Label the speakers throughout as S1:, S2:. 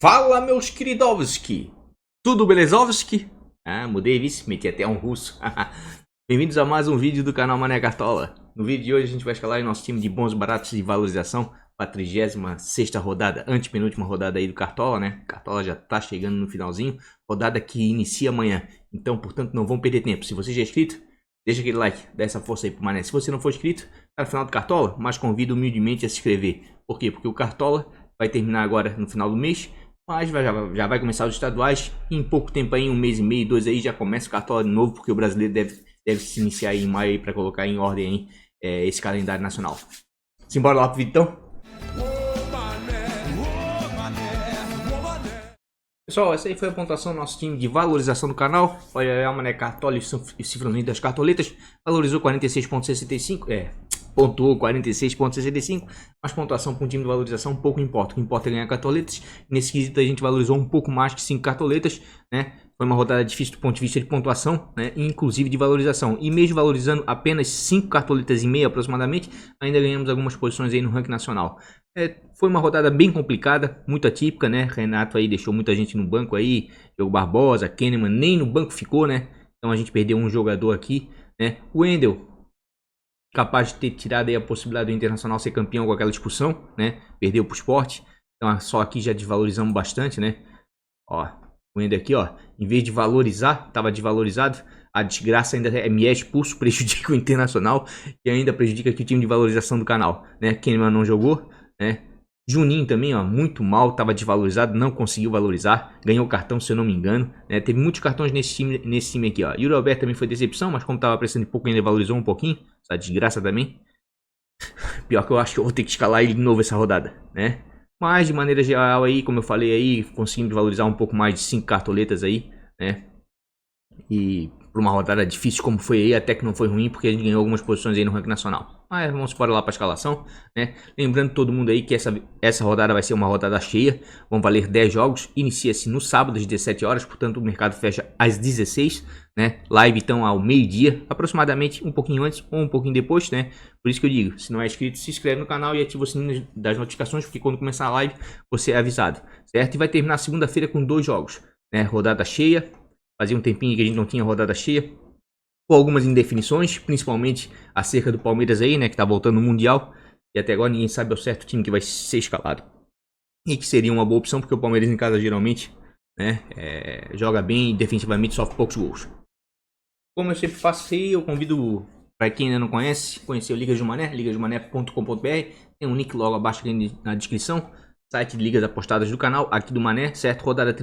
S1: Fala, meus queridovski! Tudo belezovski? Ah, mudei, vice, meti até um russo. Bem-vindos a mais um vídeo do canal Mané Cartola. No vídeo de hoje a gente vai escalar em nosso time de bons baratos de valorização para a 36ª rodada, antepenúltima rodada aí do Cartola, né? Cartola já tá chegando no finalzinho, rodada que inicia amanhã. Então, portanto, não vão perder tempo. Se você já é inscrito, deixa aquele like, dá essa força aí pro Mané. Se você não for inscrito, tá no final do Cartola, mas convido humildemente a se inscrever. Por quê? Porque o Cartola vai terminar agora no final do mês. Mas já vai começar os estaduais e em pouco tempo aí, um mês e meio, dois aí, já começa o Cartola de novo, porque o brasileiro deve se iniciar aí em maio para colocar em ordem aí, esse calendário nacional. Simbora lá pro vídeo então? Pessoal, essa aí foi a pontuação do nosso time de valorização do canal. Olha aí, a Mané Cartola e cifrãozinho das cartoletas. Valorizou 46,65, pontuou 46,65, mas pontuação para um time de valorização pouco importa. O que importa é ganhar cartoletas. Nesse quesito a gente valorizou um pouco mais que 5 cartoletas, né? Foi uma rodada difícil do ponto de vista de pontuação, né? Inclusive de valorização. E mesmo valorizando apenas 5 cartoletas e meia aproximadamente, ainda ganhamos algumas posições aí no ranking nacional. Foi uma rodada bem complicada, muito atípica, né? Renato aí deixou muita gente no banco aí, Diogo Barbosa, Kahneman nem no banco ficou, né? Então a gente perdeu um jogador aqui, né? O Wendel, capaz de ter tirado aí a possibilidade do Internacional ser campeão com aquela expulsão, né? Perdeu pro Sport. Então só aqui já desvalorizamos bastante, né? Ó, o Wendel aqui, ó, em vez de valorizar, tava desvalorizado. A desgraça ainda me é expulso, prejudica o Internacional e ainda prejudica aqui o time de valorização do canal, né? Kahneman não jogou, né? Juninho também, ó, muito mal, estava desvalorizado, não conseguiu valorizar, ganhou o cartão se eu não me engano, né? Teve muitos cartões nesse time aqui, ó. Yuri Alberto também foi decepção, mas como estava precisando de pouco ainda valorizou um pouquinho, essa desgraça também. Pior que eu acho que eu vou ter que escalar ele de novo essa rodada, né? Mas de maneira geral aí, como eu falei aí, conseguimos valorizar um pouco mais de 5 cartoletas aí, né? E por uma rodada difícil como foi aí, até que não foi ruim, porque a gente ganhou algumas posições aí no ranking nacional. Mas vamos embora lá para a escalação, né? Lembrando todo mundo aí que essa rodada vai ser uma rodada cheia, vão valer 10 jogos, inicia-se no sábado às 17 horas, portanto o mercado fecha às 16, né? Live então ao meio-dia, aproximadamente um pouquinho antes ou um pouquinho depois, né? Por isso que eu digo, se não é inscrito, se inscreve no canal e ativa o sininho das notificações, porque quando começar a live você é avisado, certo? E vai terminar segunda-feira com 2 jogos, né? Rodada cheia. Fazia um tempinho que a gente não tinha rodada cheia, com algumas indefinições, principalmente acerca do Palmeiras aí, né, que tá voltando no Mundial, e até agora ninguém sabe ao certo o time que vai ser escalado. E que seria uma boa opção, porque o Palmeiras em casa geralmente, né, joga bem e defensivamente sofre poucos gols. Como eu sempre faço aí, eu convido, para quem ainda não conhece, conhecer o Ligas do Mané, ligasdomané.com.br, tem um link logo abaixo aqui na descrição, site de ligas apostadas do canal, aqui do Mané, certo? Rodada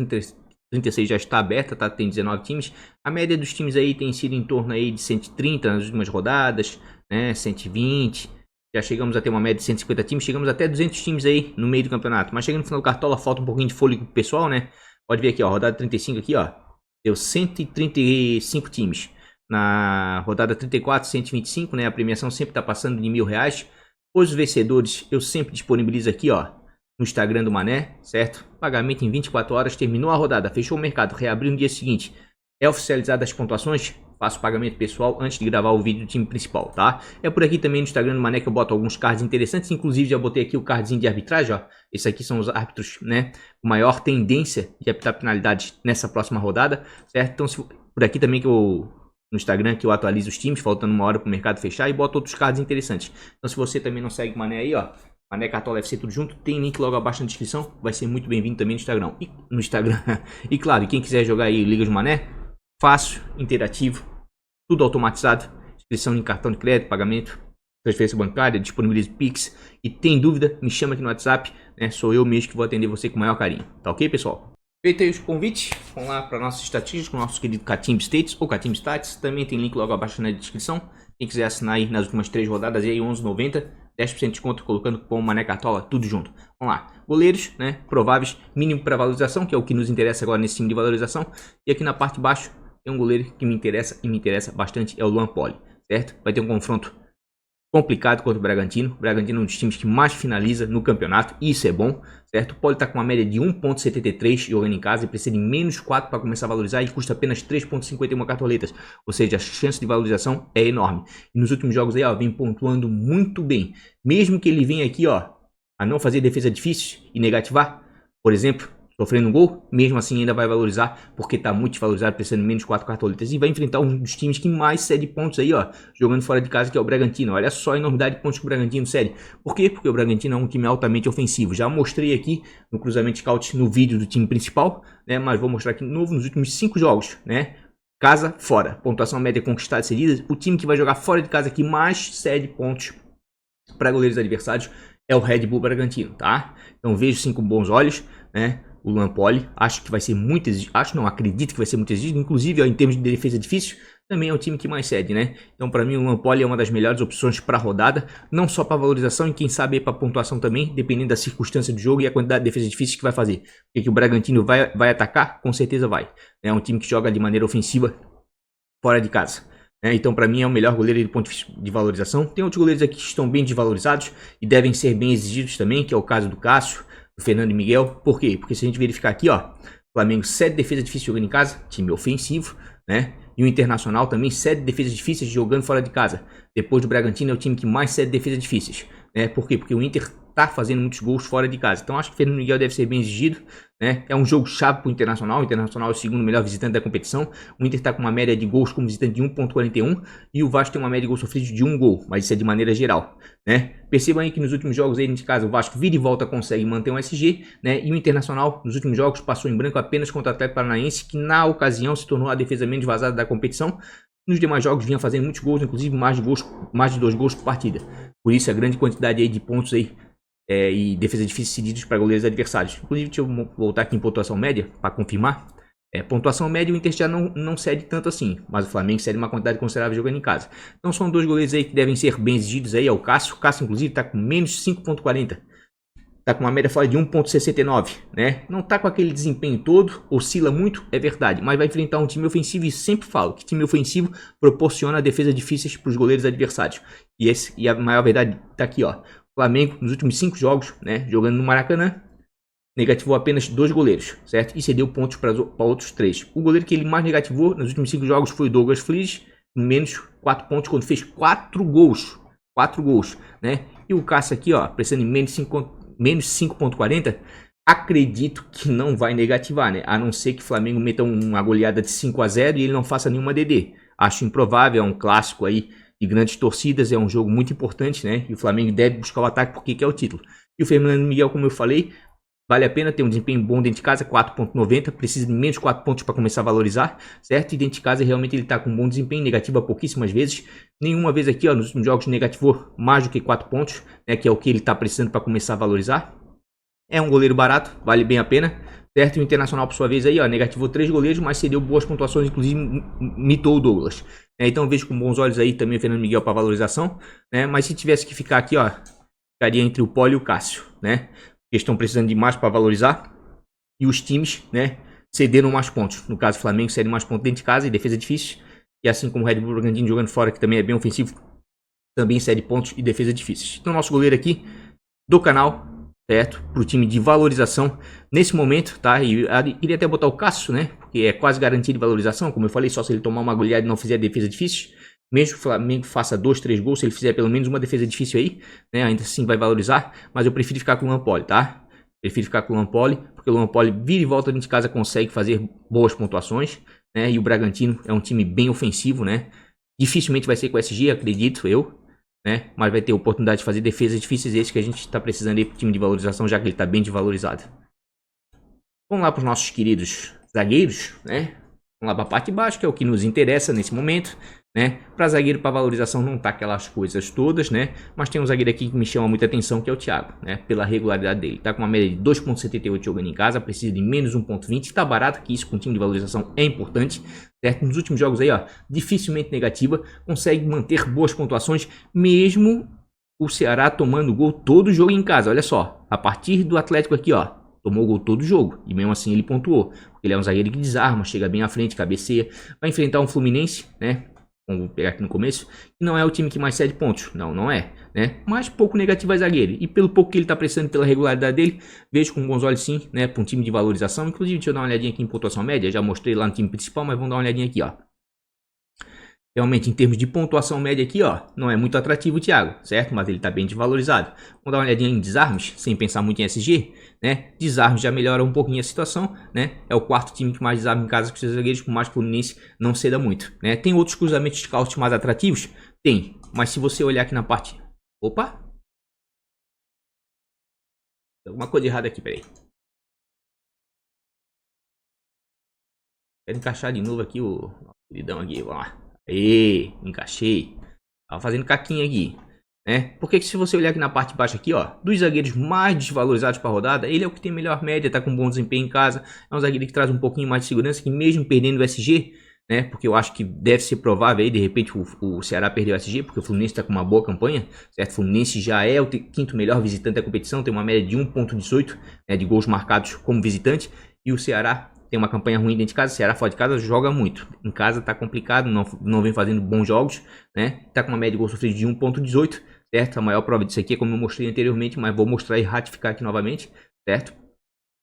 S1: 36 já está aberta, tá? Tem 19 times. A média dos times aí tem sido em torno aí de 130 nas últimas rodadas, né? 120. Já chegamos a ter uma média de 150 times, chegamos até 200 times aí no meio do campeonato. Mas chegando no final do Cartola falta um pouquinho de fôlego pro pessoal, né? Pode ver aqui, ó, rodada 35 aqui, ó. Deu 135 times. Na rodada 34, 125, né? A premiação sempre tá passando de R$1.000. Os vencedores eu sempre disponibilizo aqui, ó, no Instagram do Mané, certo? Pagamento em 24 horas, terminou a rodada, fechou o mercado, reabriu no dia seguinte. É oficializado as pontuações, faço pagamento pessoal antes de gravar o vídeo do time principal, tá? É por aqui também no Instagram do Mané que eu boto alguns cards interessantes, inclusive já botei aqui o cardzinho de arbitragem, ó. Esses aqui são os árbitros, né, com maior tendência de apitar penalidades nessa próxima rodada, certo? Então por aqui também que eu... no Instagram que eu atualizo os times, faltando uma hora pro mercado fechar, e boto outros cards interessantes. Então se você também não segue o Mané aí, ó, Mané Cartola FC tudo junto, tem link logo abaixo na descrição, vai ser muito bem-vindo também no Instagram. E claro, quem quiser jogar aí Ligas do Mané, fácil, interativo, tudo automatizado, inscrição em cartão de crédito, pagamento, transferência bancária, disponibiliza Pix, e tem dúvida, me chama aqui no WhatsApp, né? Sou eu mesmo que vou atender você com o maior carinho, tá ok, pessoal? Feito aí os convites, vamos lá para nossas estatísticas com o nosso querido Catimb States ou Catimb Stats, também tem link logo abaixo na descrição. Quem quiser assinar aí nas últimas 3 rodadas, aí 11,90, 10% de desconto colocando o cupom Mané Cartola, tudo junto. Vamos lá, goleiros, né, prováveis, mínimo para valorização, que é o que nos interessa agora nesse time de valorização. E aqui na parte de baixo tem um goleiro que me interessa e me interessa bastante, é o Luan Poli, certo? Vai ter um confronto complicado contra o Bragantino. O Bragantino é um dos times que mais finaliza no campeonato, e isso é bom, certo? O Poli está com uma média de 1,73 jogando em casa e precisa de menos 4 para começar a valorizar e custa apenas 3,51 cartoletas, ou seja, a chance de valorização é enorme. E nos últimos jogos aí, ó, vem pontuando muito bem, mesmo que ele venha aqui, ó, a não fazer defesa difícil e negativar, por exemplo, sofrendo um gol, mesmo assim ainda vai valorizar, porque tá muito desvalorizado, precisando de menos 4 cartoletas. E vai enfrentar um dos times que mais cede pontos aí, ó, jogando fora de casa, que é o Bragantino. Olha só a enormidade de pontos que o Bragantino cede. Por quê? Porque o Bragantino é um time altamente ofensivo. Já mostrei aqui no cruzamento scout no vídeo do time principal, né, mas vou mostrar aqui de novo nos últimos 5 jogos, né. Casa, fora. Pontuação média conquistada e cedida. O time que vai jogar fora de casa que mais cede pontos para goleiros adversários é o Red Bull Bragantino, tá? Então vejo sim com bons olhos, né? O Luan Poli, acho que vai ser muito exigido, acredito que vai ser muito exigido, inclusive ó, em termos de defesa difícil, também é o time que mais cede, né? Então para mim o Luan Poli é uma das melhores opções para a rodada, não só para valorização e quem sabe para pontuação também, dependendo da circunstância do jogo e a quantidade de defesa difícil que vai fazer. Porque que o Bragantino vai atacar? Com certeza vai. É um time que joga de maneira ofensiva fora de casa. Então, para mim, é o melhor goleiro do ponto de valorização. Tem outros goleiros aqui que estão bem desvalorizados e devem ser bem exigidos também, que é o caso do Cássio, do Fernando Miguel. Por quê? Porque se a gente verificar aqui, ó, Flamengo cede defesa difícil jogando em casa, time ofensivo, né? E o Internacional também cede defesas difíceis jogando fora de casa. Depois do Bragantino é o time que mais cede defesas difíceis, né? Por quê? Porque o Inter tá fazendo muitos gols fora de casa. Então acho que o Fernando Miguel deve ser bem exigido, né? É um jogo chave pro Internacional. O Internacional é o segundo melhor visitante da competição. O Inter tá com uma média de gols como visitante de 1.41 e o Vasco tem uma média de gols sofridos de 1 gol, mas isso é de maneira geral, né? Percebam aí que nos últimos jogos aí, nesse caso, o Vasco vira e volta consegue manter um SG, né? E o Internacional nos últimos jogos passou em branco apenas contra o Atlético Paranaense, que na ocasião se tornou a defesa menos vazada da competição. Nos demais jogos vinha fazendo muitos gols, inclusive mais de 2 gols por partida. Por isso a grande quantidade aí de pontos aí e defesa difícil cedidos para goleiros adversários. Inclusive, deixa eu voltar aqui em pontuação média para confirmar. Pontuação média o Inter já não cede tanto assim, mas o Flamengo cede uma quantidade considerável jogando em casa. Então são 2 goleiros aí que devem ser bem exigidos aí, é o Cássio. O Cássio inclusive está com menos 5.40. Tá com uma média fora de 1.69, né? Não tá com aquele desempenho todo, oscila muito, é verdade, mas vai enfrentar um time ofensivo e sempre falo que time ofensivo proporciona defesas difíceis para os goleiros adversários. E a maior verdade tá aqui, ó. O Flamengo nos últimos 5 jogos, né, jogando no Maracanã, negativou apenas 2 goleiros, certo? E cedeu pontos para outros 3. O goleiro que ele mais negativou nos últimos 5 jogos foi o Douglas Flores, menos 4 pontos quando fez 4 gols. 4 gols, né? E o Cássio aqui, ó, precisando de menos 5.40, acredito que não vai negativar, né? A não ser que o Flamengo meta uma goleada de 5-0 e ele não faça nenhuma DD. Acho improvável, é um clássico aí de grandes torcidas, é um jogo muito importante, né? E o Flamengo deve buscar o ataque porque quer o título. E o Fernando Miguel, como eu falei, vale a pena ter um desempenho bom dentro de casa, 4.90, precisa de menos 4 pontos para começar a valorizar, certo? E dentro de casa realmente ele está com um bom desempenho, negativa pouquíssimas vezes, nenhuma vez aqui, ó, nos últimos jogos negativou mais do que 4 pontos, né, que é o que ele está precisando para começar a valorizar. É um goleiro barato, vale bem a pena, certo? E o Internacional, por sua vez, aí, ó, negativou 3 goleiros, mas cedeu boas pontuações, inclusive mitou o Douglas. Então vejo com bons olhos aí também o Fernando Miguel para valorização, né? Mas se tivesse que ficar aqui, ó, ficaria entre o Poli e o Cássio, né? Que estão precisando de mais para valorizar e os times, né, cederam mais pontos. No caso, o Flamengo cede mais pontos dentro de casa e defesa difícil. E assim como o Red Bull Bragantino jogando fora, que também é bem ofensivo, também cede pontos e defesa difíceis. Então, nosso goleiro aqui do canal, certo? Para o time de valorização nesse momento, tá? E queria até botar o Cássio, né? Porque é quase garantia de valorização. Como eu falei, só se ele tomar uma goleada e não fizer defesa difícil. Mesmo que o Flamengo faça 2, 3 gols, se ele fizer pelo menos uma defesa difícil aí, né, ainda assim vai valorizar, mas eu prefiro ficar com o Luan Poli, tá? Prefiro ficar com o Luan Poli, porque o Luan Poli vira e volta dentro de casa, consegue fazer boas pontuações, né? E o Bragantino é um time bem ofensivo, né? Dificilmente vai ser com o SG, acredito eu, né? Mas vai ter oportunidade de fazer defesas difíceis, esse que a gente está precisando aí pro time de valorização, já que ele está bem desvalorizado. Vamos lá para os nossos queridos zagueiros, né? Vamos lá para a parte de baixo, que é o que nos interessa nesse momento, né? Para zagueiro, para valorização não tá aquelas coisas todas, né? Mas tem um zagueiro aqui que me chama muita atenção, que é o Thiago, né? Pela regularidade dele. Tá com uma média de 2.78 jogando em casa, precisa de menos 1.20. Tá barato, que isso com time de valorização é importante, certo? Nos últimos jogos aí, ó, dificilmente negativa, consegue manter boas pontuações, mesmo o Ceará tomando gol todo jogo em casa. Olha só, a partir do Atlético aqui, ó, tomou gol todo jogo, e mesmo assim ele pontuou. Ele é um zagueiro que desarma, chega bem à frente, cabeceia. Vai enfrentar um Fluminense, né? Vamos pegar aqui no começo, que não é o time que mais cede pontos, não é, né? Mas pouco negativo a zagueiro, e pelo pouco que ele está precisando pela regularidade dele, vejo com bons olhos sim, né, para um time de valorização. Inclusive, deixa eu dar uma olhadinha aqui em pontuação média, já mostrei lá no time principal, mas vamos dar uma olhadinha aqui, ó. Realmente, em termos de pontuação média aqui, ó, não é muito atrativo o Thiago, certo? Mas ele tá bem desvalorizado. Vamos dar uma olhadinha em desarmes, sem pensar muito em SG, né? Desarmes já melhora um pouquinho a situação, né? É o quarto time que mais desarma em casa com seus zagueiros, por mais que o Fluminense não ceda muito, né? Tem outros cruzamentos de scout mais atrativos? Tem, mas se você olhar aqui na parte... Opa! Tem alguma coisa errada aqui, peraí. Quero encaixar de novo aqui o queridão aqui, vamos lá. Aê, encaixei. Tava fazendo caquinha aqui, né? Porque se você olhar aqui na parte de baixo aqui, ó, dos zagueiros mais desvalorizados para a rodada, ele é o que tem melhor média, tá com bom desempenho em casa. É um zagueiro que traz um pouquinho mais de segurança, que mesmo perdendo o SG, né? Porque eu acho que deve ser provável aí, de repente, o Ceará perder o SG, porque o Fluminense tá com uma boa campanha, certo? O Fluminense já é o quinto melhor visitante da competição, tem uma média de 1,18, né, de gols marcados como visitante, e o Ceará tem uma campanha ruim dentro de casa. O Ceará fora de casa joga muito. Em casa tá complicado, não vem fazendo bons jogos, né? Tá com uma média de gol sofrido de 1,18, certo? A maior prova disso aqui é como eu mostrei anteriormente, mas vou mostrar e ratificar aqui novamente, certo?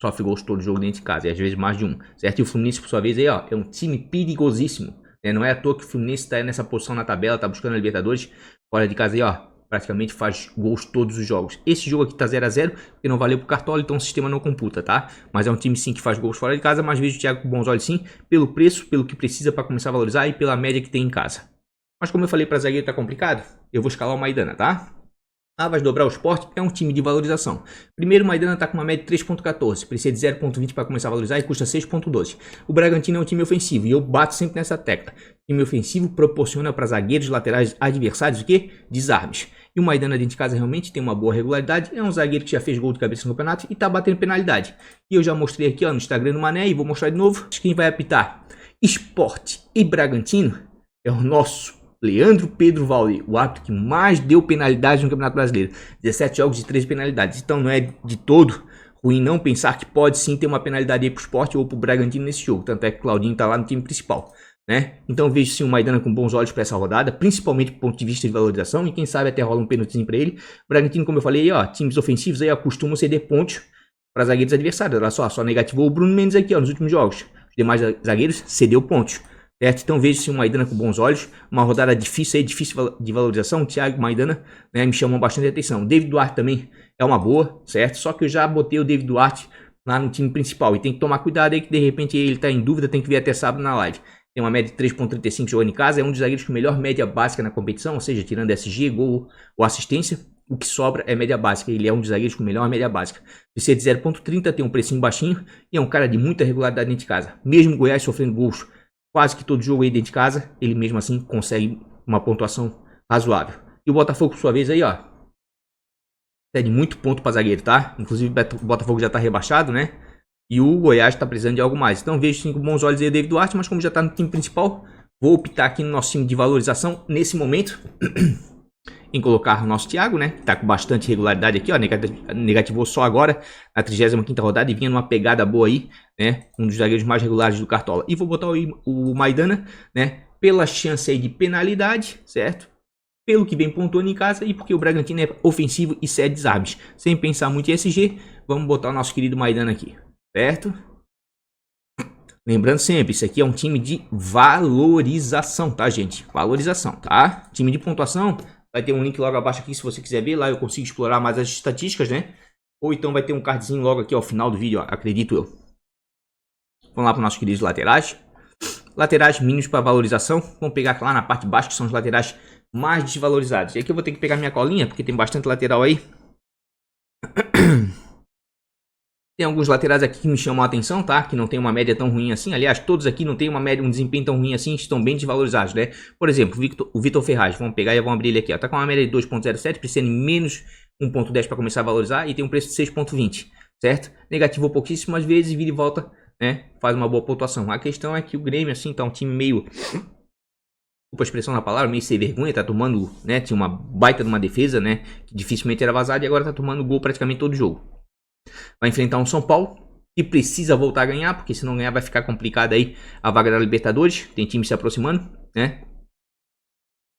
S1: Sofre gols todo jogo dentro de casa, e às vezes mais de um, certo? E o Fluminense, por sua vez, aí, ó, é um time perigosíssimo, né? Não é à toa que o Fluminense tá nessa posição na tabela, tá buscando a Libertadores. Fora de casa aí, ó, praticamente faz gols todos os jogos. Esse jogo aqui tá 0 a 0 porque não valeu pro Cartola, então o sistema não computa, tá? Mas é um time sim que faz gols fora de casa, mas vejo o Thiago com bons olhos sim, pelo preço, pelo que precisa para começar a valorizar e pela média que tem em casa. Mas como eu falei, para zagueiro tá complicado, eu vou escalar o Maidana, tá? Ah, vai dobrar o Sport, é um time de valorização. Primeiro, o Maidana está com uma média de 3,14, precisa de 0,20 para começar a valorizar e custa 6,12. O Bragantino é um time ofensivo e eu bato sempre nessa tecla. O time ofensivo proporciona para zagueiros laterais adversários o quê? Desarmes. E o Maidana dentro de casa realmente tem uma boa regularidade, é um zagueiro que já fez gol de cabeça no campeonato e está batendo penalidade. E eu já mostrei aqui ó, no Instagram do Mané e vou mostrar de novo. Quem vai apitar Sport e Bragantino é o nosso Leandro Pedro Valde, o árbitro que mais deu penalidade no Campeonato Brasileiro. 17 jogos e 13 penalidades. Então não é de todo ruim não pensar que pode sim ter uma penalidade aí pro Sport ou pro Bragantino nesse jogo. Tanto é que o Claudinho tá lá no time principal, né? Então vejo sim o Maidana com bons olhos para essa rodada, principalmente do ponto de vista de valorização. E quem sabe até rola um pênaltizinho para ele. O Bragantino, como eu falei, ó, times ofensivos aí costumam ceder pontos para zagueiros adversários. Olha só negativou o Bruno Mendes aqui ó, nos últimos jogos. Os demais zagueiros cedeu pontos. Certo? Então vejo sim o Maidana com bons olhos, uma rodada difícil aí, difícil de valorização. O Thiago Maidana, né, me chamou bastante atenção. O David Duarte também é uma boa, certo? Só que eu já botei o David Duarte lá no time principal e tem que tomar cuidado aí que de repente ele tá em dúvida, tem que vir até sábado na live. Tem uma média de 3,35 jogando em casa, é um dos zagueiros com melhor média básica na competição, ou seja, tirando SG, gol ou assistência, o que sobra é média básica. Ele é um dos zagueiros com melhor média básica. Precisa de 0,30, tem um precinho baixinho e é um cara de muita regularidade dentro de casa. Mesmo o Goiás sofrendo gols quase que todo jogo aí dentro de casa, ele mesmo assim consegue uma pontuação razoável. E o Botafogo, por sua vez, aí, ó, cede muito ponto para zagueiro, tá? Inclusive o Botafogo já tá rebaixado, né? E o Goiás tá precisando de algo mais. Então vejo sim com bons olhos aí o David Duarte, mas como já tá no time principal, vou optar aqui no nosso time de valorização nesse momento em colocar o nosso Thiago, né? Que tá com bastante regularidade aqui, ó. Negativou só agora na 35ª rodada e vinha numa pegada boa aí, né? Um dos zagueiros mais regulares do Cartola. E vou botar o Maidana, né? Pela chance aí de penalidade, certo? Pelo que vem pontuando em casa e porque o Bragantino é ofensivo e cede desarmes. Sem pensar muito em SG, vamos botar o nosso querido Maidana aqui, certo? Lembrando sempre, isso aqui é um time de valorização, tá, gente? Valorização, tá? Time de pontuação... Vai ter um link logo abaixo aqui se você quiser ver. Lá eu consigo explorar mais as estatísticas, né? Ou então vai ter um cardzinho logo aqui ao final do vídeo, ó, acredito eu. Vamos lá para os nossos queridos laterais. Laterais mínimos para valorização. Vamos pegar lá na parte de baixo, que são os laterais mais desvalorizados. E aqui eu vou ter que pegar minha colinha, porque tem bastante lateral aí. Tem alguns laterais aqui que me chamam a atenção, tá? Que não tem uma média tão ruim assim. Aliás, todos aqui não tem uma média, um desempenho tão ruim assim, estão bem desvalorizados, né? Por exemplo, o Vitor Ferraz, vamos pegar e vamos abrir ele aqui, ó. Tá com uma média de 2,07, precisa de menos 1,10 para começar a valorizar e tem um preço de 6,20, certo? Negativou pouquíssimas vezes e vira e volta, né? Faz uma boa pontuação. A questão é que o Grêmio, assim, tá um time meio... Desculpa a expressão na palavra, meio sem vergonha, tá tomando, né? Tinha uma baita de uma defesa, né? Que dificilmente era vazada e agora tá tomando gol praticamente todo jogo. Vai enfrentar um São Paulo que precisa voltar a ganhar, porque se não ganhar vai ficar complicado aí a vaga da Libertadores. Tem time se aproximando, né?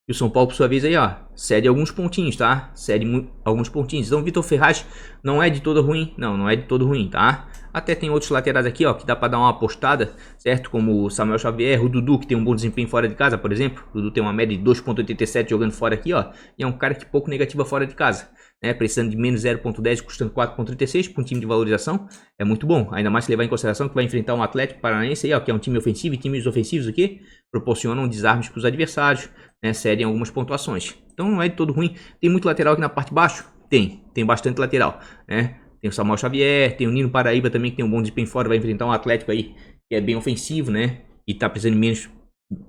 S1: E o São Paulo, por sua vez, aí, ó, cede alguns pontinhos, tá? Cede alguns pontinhos. Então, o Vitor Ferraz não é de todo ruim. Não é de todo ruim, tá? Até tem outros laterais aqui, ó, que dá pra dar uma apostada, certo? Como o Samuel Xavier, o Dudu, que tem um bom desempenho fora de casa, por exemplo. O Dudu tem uma média de 2,87 jogando fora aqui, ó. E é um cara que pouco negativa fora de casa, né? Precisando de menos 0,10, custando 4,36 para um time de valorização. É muito bom. Ainda mais se levar em consideração que vai enfrentar um Atlético Paranaense aí, ó, que é um time ofensivo, e times ofensivos aqui proporcionam desarmes para os adversários, né, cedem algumas pontuações. Então não é de todo ruim. Tem muito lateral aqui na parte de baixo? Tem bastante lateral, né? Tem o Samuel Xavier, tem o Nino Paraíba também, que tem um bom desempenho fora, vai enfrentar um Atlético aí que é bem ofensivo, né? E tá precisando de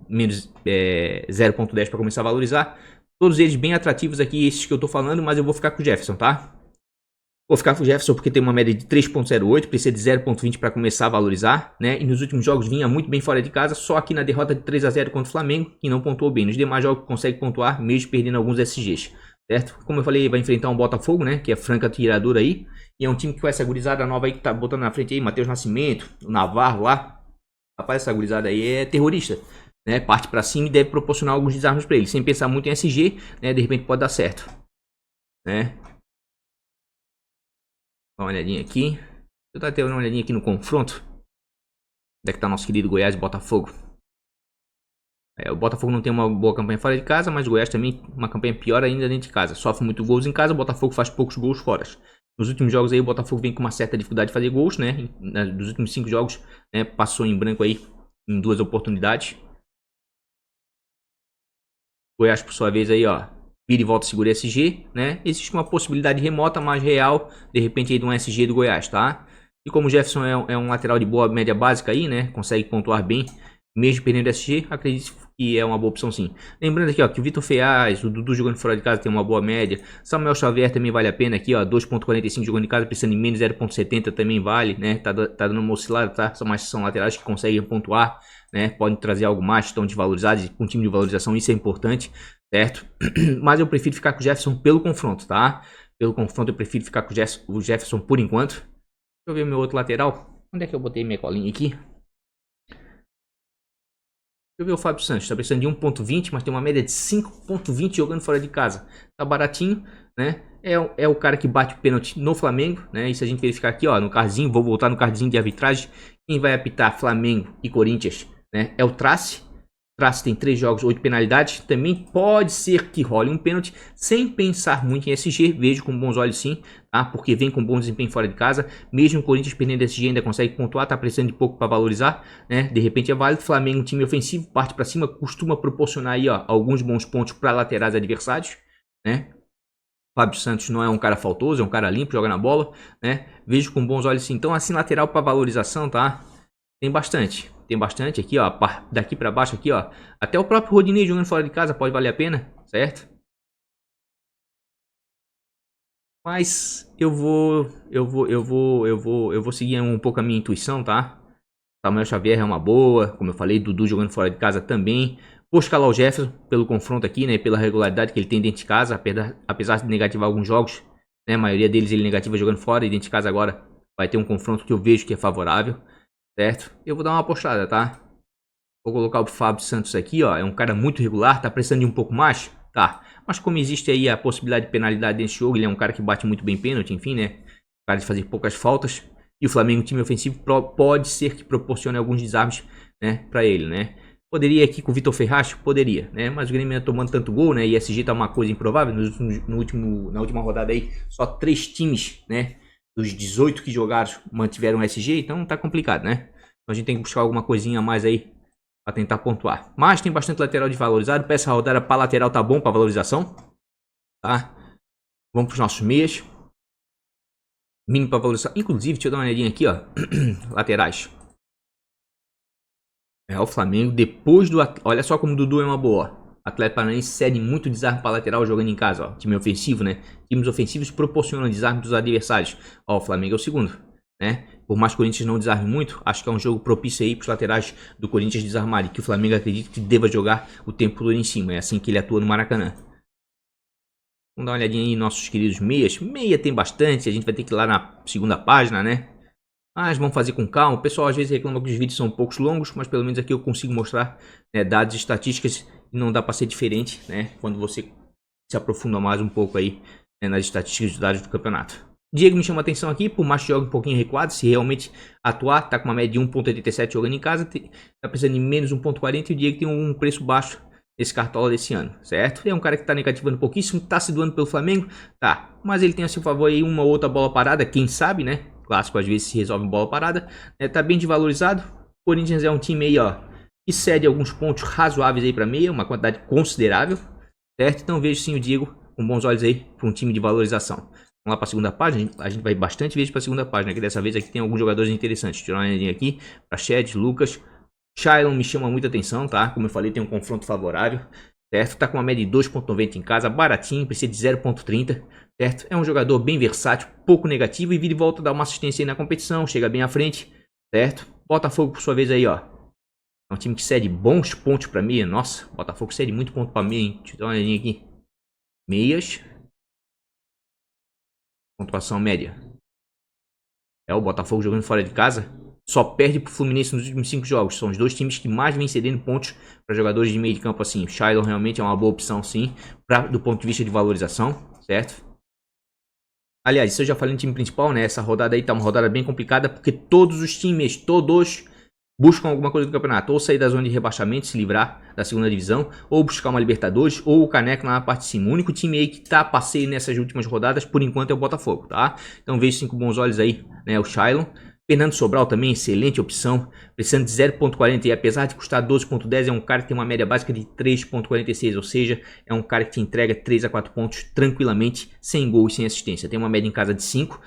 S1: menos 0,10 para começar a valorizar. Todos eles bem atrativos aqui, esses que eu tô falando, mas eu vou ficar com o Jefferson, tá? Vou ficar com o Jefferson porque tem uma média de 3,08, precisa de 0,20 para começar a valorizar, né? E nos últimos jogos vinha muito bem fora de casa, só aqui na derrota de 3-0 contra o Flamengo, que não pontuou bem. Nos demais jogos consegue pontuar, mesmo perdendo alguns SGs, certo? Como eu falei, vai enfrentar um Botafogo, né? Que é franca tiradora aí. E é um time que com essa gurizada nova aí que tá botando na frente aí, Matheus Nascimento, o Navarro lá. Rapaz, essa gurizada aí é terrorista, né? Parte pra cima e deve proporcionar alguns desarmes pra ele. Sem pensar muito em SG, né? De repente pode dar certo, né? Dá uma olhadinha aqui. Deixa eu dar até uma olhadinha aqui no confronto. Onde é que tá nosso querido Goiás e Botafogo? O Botafogo não tem uma boa campanha fora de casa, mas o Goiás também uma campanha pior ainda dentro de casa. Sofre muito gols em casa, o Botafogo faz poucos gols fora. Nos últimos jogos aí o Botafogo vem com uma certa dificuldade de fazer gols, né? Nos últimos 5 jogos, né, passou em branco aí em 2 oportunidades. Goiás, por sua vez, aí, ó, vira e volta, segura SG, né? Existe uma possibilidade remota, mas real, de repente, aí de um SG do Goiás, tá? E como o Jefferson é um lateral de boa média básica aí, né? Consegue pontuar bem, mesmo perdendo SG, acredito que é uma boa opção sim. Lembrando aqui, ó, que o Vitor Ferraz, o Dudu jogando fora de casa tem uma boa média. Samuel Xavier também vale a pena aqui, ó, 2,45 jogando em casa, precisando de menos 0,70 também vale, né? Tá dando uma oscilada, tá? São laterais que conseguem pontuar, né? Podem trazer algo mais, estão desvalorizados, com um time de valorização isso é importante, certo? Mas eu prefiro ficar com o Jefferson pelo confronto, tá? Pelo confronto eu prefiro ficar com o Jefferson por enquanto. Deixa eu ver o meu outro lateral. Onde é que eu botei minha colinha aqui? Deixa eu ver o Fábio Santos. Tá precisando de 1,20, mas tem uma média de 5,20 jogando fora de casa. Tá baratinho, né? É o cara que bate o pênalti no Flamengo, né? E se a gente verificar aqui, ó, no cardzinho, vou voltar no cardzinho de arbitragem. Quem vai apitar Flamengo e Corinthians, né? É o Trace. Trace tem 3 jogos, 8 penalidades. Também pode ser que role um pênalti sem pensar muito em SG. Vejo com bons olhos sim, tá? Porque vem com bom desempenho fora de casa. Mesmo o Corinthians perdendo SG ainda consegue pontuar. Tá precisando de pouco para valorizar, né? De repente é válido. Flamengo, um time ofensivo, parte para cima. Costuma proporcionar aí, ó, alguns bons pontos para laterais adversários, né? Fábio Santos não é um cara faltoso, é um cara limpo, joga na bola, né? Vejo com bons olhos sim. Então assim, lateral para valorização, tá? Tem bastante aqui, ó, daqui pra baixo aqui, ó. Até o próprio Rodinei jogando fora de casa pode valer a pena, certo? Mas eu vou seguir um pouco a minha intuição, tá? Samuel Xavier é uma boa, como eu falei, Dudu jogando fora de casa também. Vou escalar o Jefferson pelo confronto aqui, né? Pela regularidade que ele tem dentro de casa, apesar de negativar alguns jogos, né? A maioria deles ele negativa jogando fora e dentro de casa agora vai ter um confronto que eu vejo que é favorável. Certo? Eu vou dar uma apostada, tá? Vou colocar o Fábio Santos aqui, ó. É um cara muito regular, tá precisando de um pouco mais? Tá. Mas como existe aí a possibilidade de penalidade nesse jogo, ele é um cara que bate muito bem pênalti, enfim, né? Cara de fazer poucas faltas. E o Flamengo, time ofensivo, pode ser que proporcione alguns desarmes, né? Pra ele, né? Poderia aqui com o Vitor Ferraz? Poderia, né? Mas o Grêmio tomando tanto gol, né? E SG tá uma coisa improvável. Na última rodada aí, só 3 times, né? Dos 18 que jogaram mantiveram SG, então tá complicado, né? Então a gente tem que buscar alguma coisinha a mais aí pra tentar pontuar. Mas tem bastante lateral desvalorizado. Pra essa rodada, pra lateral tá bom, pra valorização. Tá? Vamos pros nossos meias. Mínimo pra valorização. Inclusive, deixa eu dar uma olhadinha aqui, ó. Laterais. O Flamengo, depois do... Olha só como o Dudu é uma boa. Atlético Paranaense cede muito desarme para lateral jogando em casa, ó. Time ofensivo, né? Times ofensivos proporcionam desarme dos adversários. Ó, o Flamengo é o segundo, né? Por mais que o Corinthians não desarme muito, acho que é um jogo propício aí para os laterais do Corinthians desarmarem. Que o Flamengo acredita que deva jogar o tempo todo em cima. É assim que ele atua no Maracanã. Vamos dar uma olhadinha aí em nossos queridos meias. Meia tem bastante, a gente vai ter que ir lá na segunda página, né? Mas vamos fazer com calma. O pessoal às vezes reclama que os vídeos são um pouco longos, mas pelo menos aqui eu consigo mostrar, né, dados e estatísticas e não dá para ser diferente, né, quando você se aprofunda mais um pouco aí, né, nas estatísticas dos dados do campeonato. Diego me chama a atenção aqui, por mais que jogue um pouquinho recuado, se realmente atuar, tá com uma média de 1.87 jogando em casa, tá precisando de menos 1.40 e o Diego tem um preço baixo nesse cartola desse ano, certo? É um cara que tá negativando pouquíssimo, tá se doando pelo Flamengo, tá, mas ele tem a seu favor aí uma ou outra bola parada, quem sabe, né? Clássico às vezes se resolve em bola parada, né? Tá bem desvalorizado. O Corinthians é um time aí, ó, que cede alguns pontos razoáveis aí para meia, uma quantidade considerável, certo? Então vejo sim o Diego com bons olhos aí para um time de valorização. Vamos lá para a segunda página, a gente vai bastante vezes para a segunda página, que dessa vez aqui tem alguns jogadores interessantes. Tirar uma olhadinha aqui para Shed, Lucas, Shailon me chama muita atenção, tá? Como eu falei, tem um confronto favorável, certo? Tá com uma média de 2.90 em casa, baratinho, precisa de 0.30, certo? É um jogador bem versátil, pouco negativo e vira e volta, dá uma assistência aí na competição, chega bem à frente, certo? Botafogo, por sua vez aí, ó. É um time que cede bons pontos para meia. Nossa, Botafogo cede muito ponto para meia, hein? Deixa eu dar uma olhadinha aqui. Meias. Pontuação média. É o Botafogo jogando fora de casa. Só perde pro Fluminense nos últimos 5 jogos. São os dois times que mais vêm cedendo pontos para jogadores de meio de campo assim. O Shailon realmente é uma boa opção, sim, do ponto de vista de valorização, certo? Aliás, isso eu já falei no time principal, né? Essa rodada aí tá uma rodada bem complicada porque todos os times, todos buscam alguma coisa do campeonato. Ou sair da zona de rebaixamento, se livrar da segunda divisão, ou buscar uma Libertadores, ou o Caneco na parte de cima. O único time aí que tá a passeio nessas últimas rodadas, por enquanto, é o Botafogo, tá? Então vejo sim com bons olhos aí, né? O Shailon. Fernando Sobral também, excelente opção, precisando de 0.40 e apesar de custar 12.10, é um cara que tem uma média básica de 3.46, ou seja, é um cara que te entrega 3 a 4 pontos tranquilamente, sem gol e sem assistência. Tem uma média em casa de 5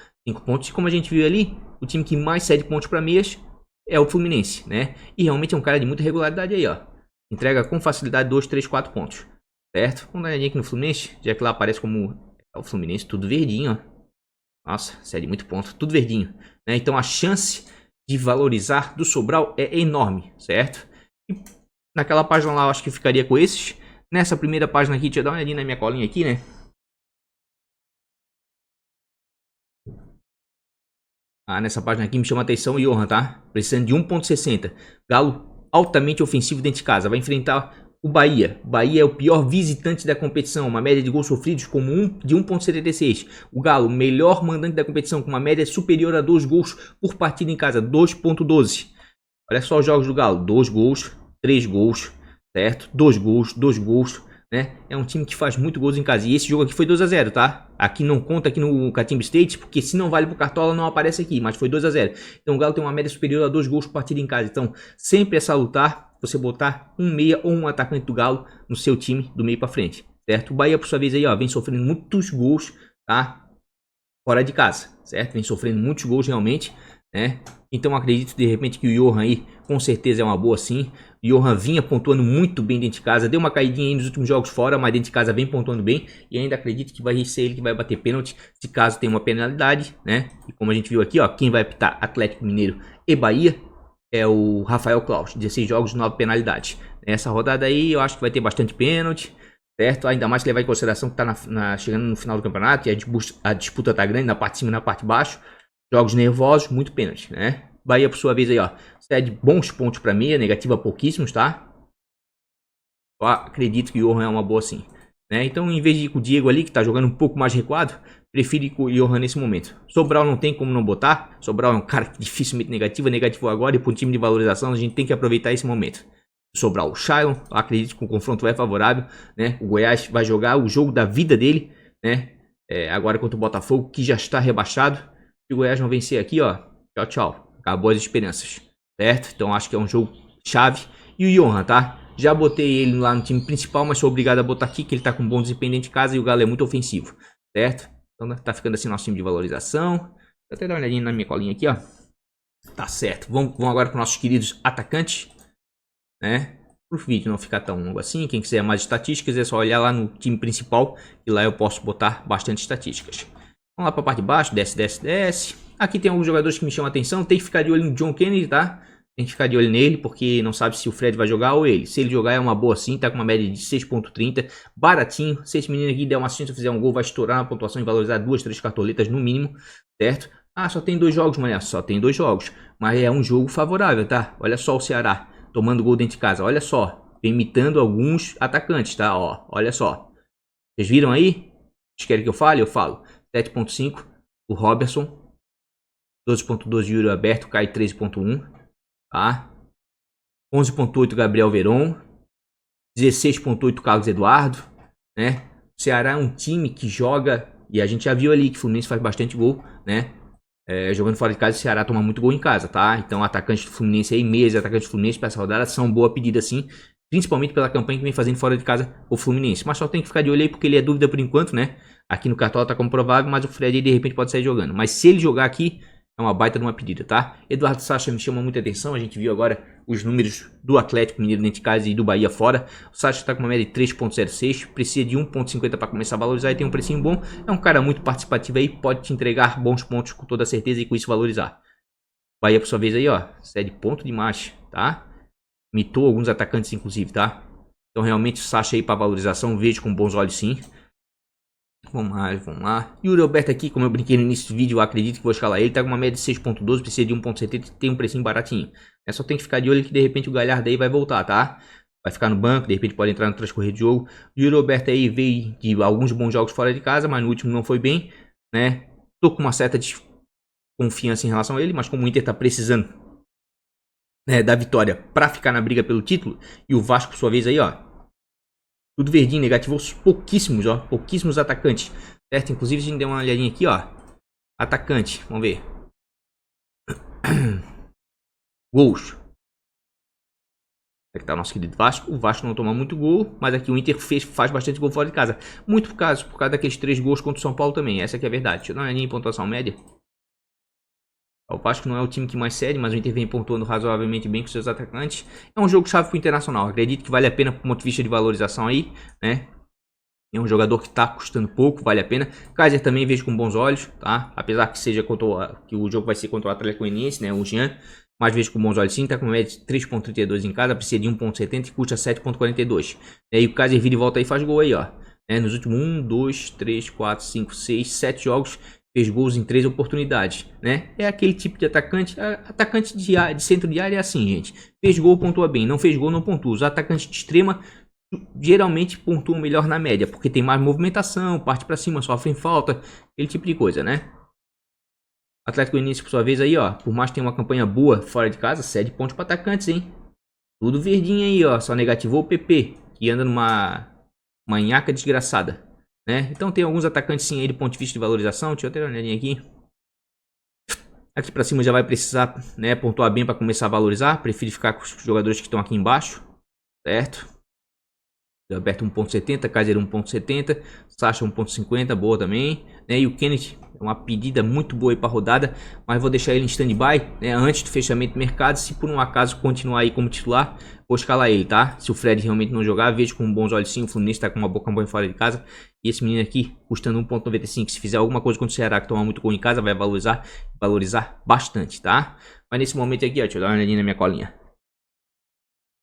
S1: pontos, e como a gente viu ali, o time que mais cede pontos para meias é o Fluminense, né? E realmente é um cara de muita regularidade aí, ó. Entrega com facilidade 2, 3, 4 pontos, certo? Vamos dar uma olhadinha aqui no Fluminense, já que lá aparece como o Fluminense, tudo verdinho, ó. Nossa, cede muito ponto, tudo verdinho, né? Então a chance de valorizar do Sobral é enorme, certo? E naquela página lá eu acho que ficaria com esses. Nessa primeira página aqui, deixa eu dar uma olhadinha na minha colinha aqui, né? Nessa página aqui me chama a atenção o Johan, tá? Precisando de 1.60. Galo altamente ofensivo dentro de casa. Vai enfrentar o Bahia. Bahia é o pior visitante da competição. Uma média de gols sofridos de 1.76. O Galo, melhor mandante da competição, com uma média superior a 2 gols por partida em casa. 2.12. Olha só os jogos do Galo. 2 gols, 3 gols, certo? 2 gols, 2 gols. Né? É um time que faz muito gols em casa. E esse jogo aqui foi 2 a 0, tá? Aqui não conta aqui no Catimba State, porque se não vale pro Cartola não aparece aqui, mas foi 2 a 0. Então o Galo tem uma média superior a 2 gols por partida em casa. Então sempre é salutar você botar um meia ou um atacante do Galo no seu time do meio para frente, certo? O Bahia, por sua vez, aí, ó, vem sofrendo muitos gols, tá? Fora de casa, certo? Vem sofrendo muitos gols realmente, né? Então acredito de repente que o Johan aí com certeza é uma boa sim. O Johan vinha pontuando muito bem dentro de casa, deu uma caidinha aí nos últimos jogos fora, mas dentro de casa vem pontuando bem. E ainda acredito que vai ser ele que vai bater pênalti, se caso tenha uma penalidade, né? E como a gente viu aqui, ó, quem vai apitar Atlético Mineiro e Bahia é o Rafael Claus, 16 jogos, 9 penalidades. Nessa rodada aí eu acho que vai ter bastante pênalti, certo? Ainda mais que levar em consideração que tá chegando no final do campeonato e a disputa tá grande na parte de cima e na parte de baixo. Jogos nervosos, muito pênalti, né? Bahia, por sua vez, aí, ó, cede bons pontos para meia, negativa pouquíssimos, tá? Eu acredito que o Johan é uma boa sim, né? Então, em vez de ir com o Diego ali, que tá jogando um pouco mais recuado, prefiro ir com o Johan nesse momento. Sobral não tem como não botar. Sobral é um cara que dificilmente negativou agora, e para um time de valorização a gente tem que aproveitar esse momento. Sobral, o Shailon, acredito que o confronto é favorável, né? O Goiás vai jogar o jogo da vida dele, né? Agora contra o Botafogo, que já está rebaixado. Se o Goiás não vencer aqui, ó, tchau, tchau. Acabou as esperanças, certo? Então acho que é um jogo chave. E o Johan, tá? Já botei ele lá no time principal, mas sou obrigado a botar aqui, que ele tá com um bom desempenho dentro de casa e o Galo é muito ofensivo, certo? Então tá ficando assim nosso time de valorização. Vou até dar uma olhadinha na minha colinha aqui, ó. Tá certo. Vamos agora para nossos queridos atacantes, né? Para o vídeo não ficar tão longo assim. Quem quiser mais estatísticas é só olhar lá no time principal, e lá eu posso botar bastante estatísticas. Vamos lá para a parte de baixo, desce. Aqui tem alguns jogadores que me chamam a atenção. Tem que ficar de olho no John Kennedy, tá? Tem que ficar de olho nele, porque não sabe se o Fred vai jogar ou ele. Se ele jogar é uma boa sim, tá com uma média de 6.30, baratinho. Se esse menino aqui der uma assistência, fizer um gol, vai estourar na pontuação e valorizar 2, 3 cartoletas no mínimo, certo? Ah, só tem 2 jogos, mané. Só tem 2 jogos. Mas é um jogo favorável, tá? Olha só o Ceará tomando gol dentro de casa. Olha só. Imitando alguns atacantes, tá? Ó, olha só. Vocês viram aí? Vocês querem que eu fale? Eu falo. 7.5. O Robertson. 12.12 Yuri Alberto. Cai 13.1. Tá? 11.8 Gabriel Veron. 16.8 Carlos Eduardo. Né? O Ceará é um time que joga... E a gente já viu ali que o Fluminense faz bastante gol, né? Jogando fora de casa, o Ceará toma muito gol em casa, tá? Então, atacantes do Fluminense aí, meias atacantes do Fluminense para essa rodada são boa pedida, sim. Principalmente pela campanha que vem fazendo fora de casa o Fluminense. Mas só tem que ficar de olho aí porque ele é dúvida por enquanto, né? Aqui no Cartola tá como provável, mas o Fred aí de repente pode sair jogando. Mas se ele jogar aqui, é uma baita de uma pedida, tá? Eduardo Sacha me chama muita atenção. A gente viu agora os números do Atlético Mineiro dentro de casa e do Bahia fora. O Sacha tá com uma média de 3.06. Precisa de 1.50 para começar a valorizar e tem um precinho bom. É um cara muito participativo aí. Pode te entregar bons pontos com toda certeza e com isso valorizar. Bahia, por sua vez, aí, ó. Cede ponto demais, tá? Mitou alguns atacantes, inclusive, tá? Então, realmente, o Sacha aí para valorização, vejo com bons olhos, sim. Vamos lá, vamos lá. Yuri Alberto aqui, como eu brinquei no início do vídeo, eu acredito que vou escalar ele. Tá com uma média de 6.12, precisa de 1.70 e tem um precinho baratinho. Só tem que ficar de olho que de repente o Galhardo aí vai voltar, tá? Vai ficar no banco, de repente pode entrar no transcorrer de jogo. Yuri Alberto aí veio de alguns bons jogos fora de casa, mas no último não foi bem, né? Tô com uma certa desconfiança em relação a ele, mas como o Inter tá precisando, né, da vitória pra ficar na briga pelo título, e o Vasco, por sua vez, aí, ó. Tudo verdinho, negativou pouquíssimos, ó. Pouquíssimos atacantes. Certo? Inclusive, a gente deu uma olhadinha aqui, ó. Atacante. Vamos ver. Gols. Aqui tá o nosso querido Vasco. O Vasco não toma muito gol, mas aqui o Inter faz bastante gol fora de casa. Muito por causa daqueles 3 gols contra o São Paulo também. Essa aqui é a verdade. Deixa eu dar uma olhadinha em pontuação média. O Vasco não é o time que mais cede, mas o Inter vem pontuando razoavelmente bem com seus atacantes. É um jogo chave pro Internacional. Acredito que vale a pena por ponto de vista de valorização aí, né? É um jogador que tá custando pouco, vale a pena. Kaiser também vejo com bons olhos, tá? Apesar que seja que o jogo vai ser contra o Atlético Goianiense, né? O Jean. Mas vejo com bons olhos sim, tá com média de 3.32 em casa, precisa de 1.70 e custa 7.42. E aí o Kaiser vira e volta aí e faz gol aí, ó. Nos últimos 1, 2, 3, 4, 5, 6, 7 jogos, fez gols em 3 oportunidades, né? É aquele tipo de atacante, atacante de centro de área é assim, gente. Fez gol, pontua bem, não fez gol, não pontua. Os atacantes de extrema geralmente pontuam melhor na média, porque tem mais movimentação, parte pra cima, sofrem falta, aquele tipo de coisa, né? Atlético Goianiense, por sua vez, aí, ó, por mais que tenha uma campanha boa fora de casa, cede pontos para atacantes, hein? Tudo verdinho aí, ó, só negativou o PP, que anda numa manhaca desgraçada, né? Então tem alguns atacantes sim aí do ponto de vista de valorização. Deixa eu ter uma olhadinha aqui. Aqui pra cima já vai precisar, né, pontuar bem para começar a valorizar. Prefiro ficar com os jogadores que estão aqui embaixo, certo? Alberto 1.70, Kaiser 1.70, Sacha 1.50, boa também, né? E o Kenneth é uma pedida muito boa aí para rodada, mas vou deixar ele em stand-by, né? Antes do fechamento do mercado. Se por um acaso continuar aí como titular, vou escalar ele, tá? Se o Fred realmente não jogar, vejo com bons olhos sim. O Fluminense tá com uma boa campanha fora de casa. E esse menino aqui, custando 1.95, se fizer alguma coisa contra o Ceará que toma muito gol em casa, vai valorizar bastante, tá? Mas nesse momento aqui, ó, deixa eu dar uma olhadinha na minha colinha.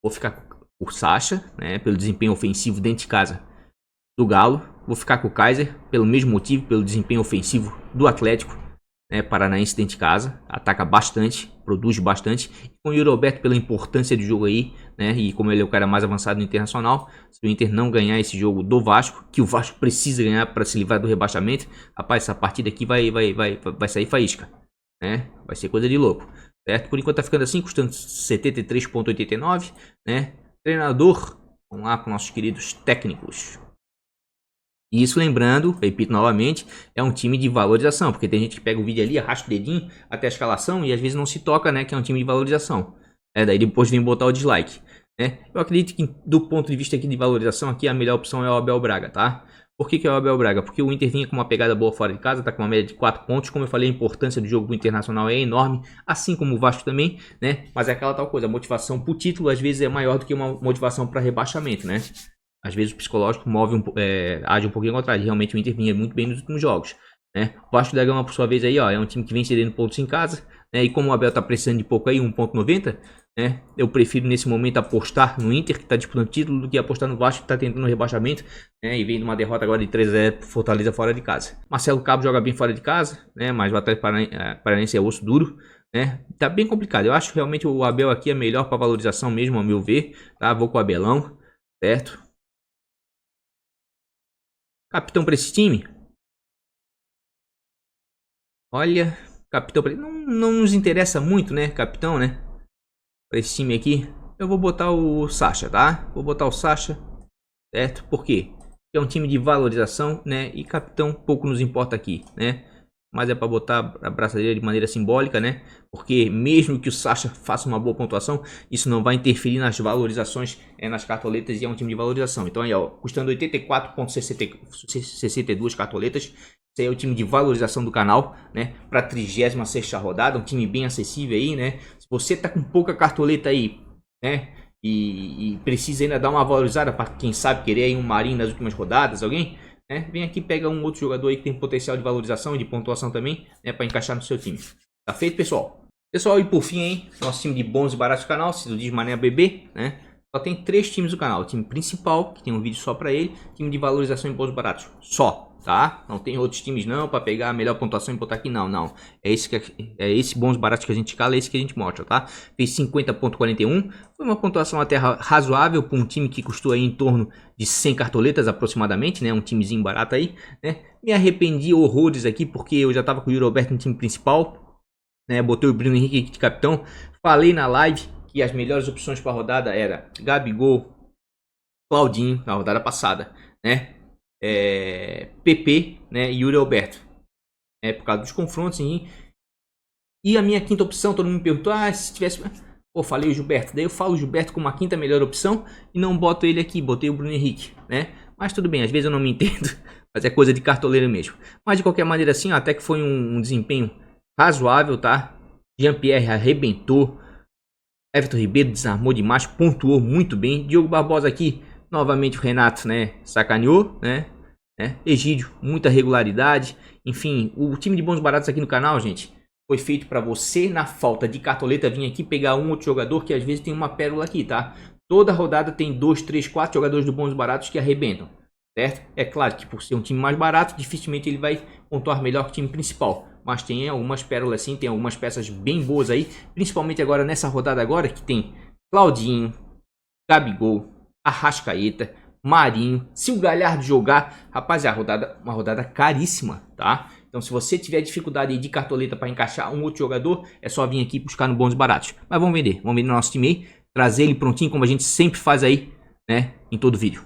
S1: Vou ficar com o Sacha, né, pelo desempenho ofensivo dentro de casa do Galo. Vou ficar com o Kaiser pelo mesmo motivo, pelo desempenho ofensivo do Atlético, né, Paranaense dentro de casa. Ataca bastante, produz bastante. E com o Yuri Alberto pela importância do jogo aí, né, e como ele é o cara mais avançado no Internacional, se o Inter não ganhar esse jogo do Vasco, que o Vasco precisa ganhar para se livrar do rebaixamento, rapaz, essa partida aqui vai sair faísca, né? Vai ser coisa de louco, certo? Por enquanto tá ficando assim, custando 73,89, né? Treinador, vamos lá para nossos queridos técnicos. E isso, lembrando, repito novamente, é um time de valorização, porque tem gente que pega o vídeo ali, arrasta o dedinho até a escalação e às vezes não se toca, né, que é um time de valorização. Daí depois vem botar o dislike, né? Eu acredito que do ponto de vista aqui de valorização, aqui a melhor opção é o Abel Braga, tá? Por que é o Abel Braga? Porque o Inter vinha com uma pegada boa fora de casa, tá com uma média de 4 pontos. Como eu falei, a importância do jogo do Internacional é enorme, assim como o Vasco também, né? Mas é aquela tal coisa, a motivação pro título às vezes é maior do que uma motivação para rebaixamento, né? Às vezes o psicológico age um pouquinho ao contrário. Realmente o Inter vinha muito bem nos últimos jogos, né? O Vasco da Gama, por sua vez, aí, ó, é um time que vem cedendo pontos em casa, né? E como o Abel tá precisando de pouco aí, 1,90, né? Eu prefiro nesse momento apostar no Inter, que tá disputando título, do que apostar no Vasco, que tá tentando rebaixamento, né? E vem de uma derrota agora de 3-0 pro Fortaleza fora de casa. Marcelo Cabo joga bem fora de casa, né? Mas o Atlético Paranaense é osso duro, né? Tá bem complicado. Eu acho que realmente o Abel aqui é melhor para valorização mesmo, a meu ver, tá? Vou com o Abelão, certo? Capitão para esse time? Olha, capitão não nos interessa muito, né? Capitão, né? Para esse time aqui, eu vou botar o Sacha, tá? Vou botar o Sacha, certo? Por quê? Porque é um time de valorização, né? E capitão pouco nos importa aqui, né? Mas é para botar a braçadeira de maneira simbólica, né? Porque mesmo que o Sacha faça uma boa pontuação, isso não vai interferir nas valorizações, nas cartoletas, e é um time de valorização. Então aí, ó, custando 84,62 cartoletas. Esse aí é o time de valorização do canal, né? Para 36ª rodada, um time bem acessível aí, né? Se você tá com pouca cartoleta aí, né? E precisa ainda dar uma valorizada para quem sabe querer aí um Marinho nas últimas rodadas, alguém, né? Vem aqui, pega um outro jogador aí que tem potencial de valorização e de pontuação também, né? Para encaixar no seu time. Tá feito, pessoal? Pessoal, e por fim, hein? Nosso time de bons e baratos do canal, se tu diz Mané BB, né? Só tem 3 times do canal. O time principal, que tem um vídeo só para ele. Time de valorização em bons e baratos. Só. Tá? Não tem outros times não para pegar a melhor pontuação e botar aqui, não. É esse bons baratos que a gente escala, é esse que a gente mostra, tá? Fez 50,41, foi uma pontuação até razoável para um time que custou aí em torno de 100 cartoletas aproximadamente, né? Um timezinho barato aí, né? Me arrependi horrores aqui porque eu já tava com o Yuri Alberto no time principal, né? Botei o Bruno Henrique de capitão, falei na live que as melhores opções para a rodada era Gabigol, Claudinho na rodada passada, né? PP, né, e Yuri Alberto, por causa dos confrontos. E a minha quinta opção, todo mundo me perguntou, se tivesse, pô, falei o Gilberto, daí eu falo o Gilberto como a quinta melhor opção e não boto ele aqui, botei o Bruno Henrique, né? Mas tudo bem, às vezes eu não me entendo, mas é coisa de cartoleiro mesmo. Mas de qualquer maneira assim, até que foi um desempenho razoável, tá? Jean-Pierre arrebentou, Everton Ribeiro desarmou demais, pontuou muito bem. Diogo Barbosa aqui, novamente o Renato, né, sacaneou, né? Egídio, muita regularidade. Enfim, o time de bons baratos aqui no canal, gente, foi feito para você, na falta de cartoleta, vir aqui pegar um outro jogador que às vezes tem uma pérola aqui, tá? Toda rodada tem 2, 3, 4 jogadores do bons baratos que arrebentam, certo? É claro que por ser um time mais barato, dificilmente ele vai pontuar melhor que o time principal. Mas tem algumas pérolas sim, tem algumas peças bem boas aí. Principalmente agora nessa rodada agora, que tem Claudinho, Gabigol, Arrascaeta, Marinho. Se o Galhardo jogar, rapaz, é uma rodada caríssima, tá? Então se você tiver dificuldade de cartoleta para encaixar um outro jogador, é só vir aqui buscar no bons baratos. Mas vamos vender no nosso time aí, trazer ele prontinho como a gente sempre faz aí, né, em todo vídeo.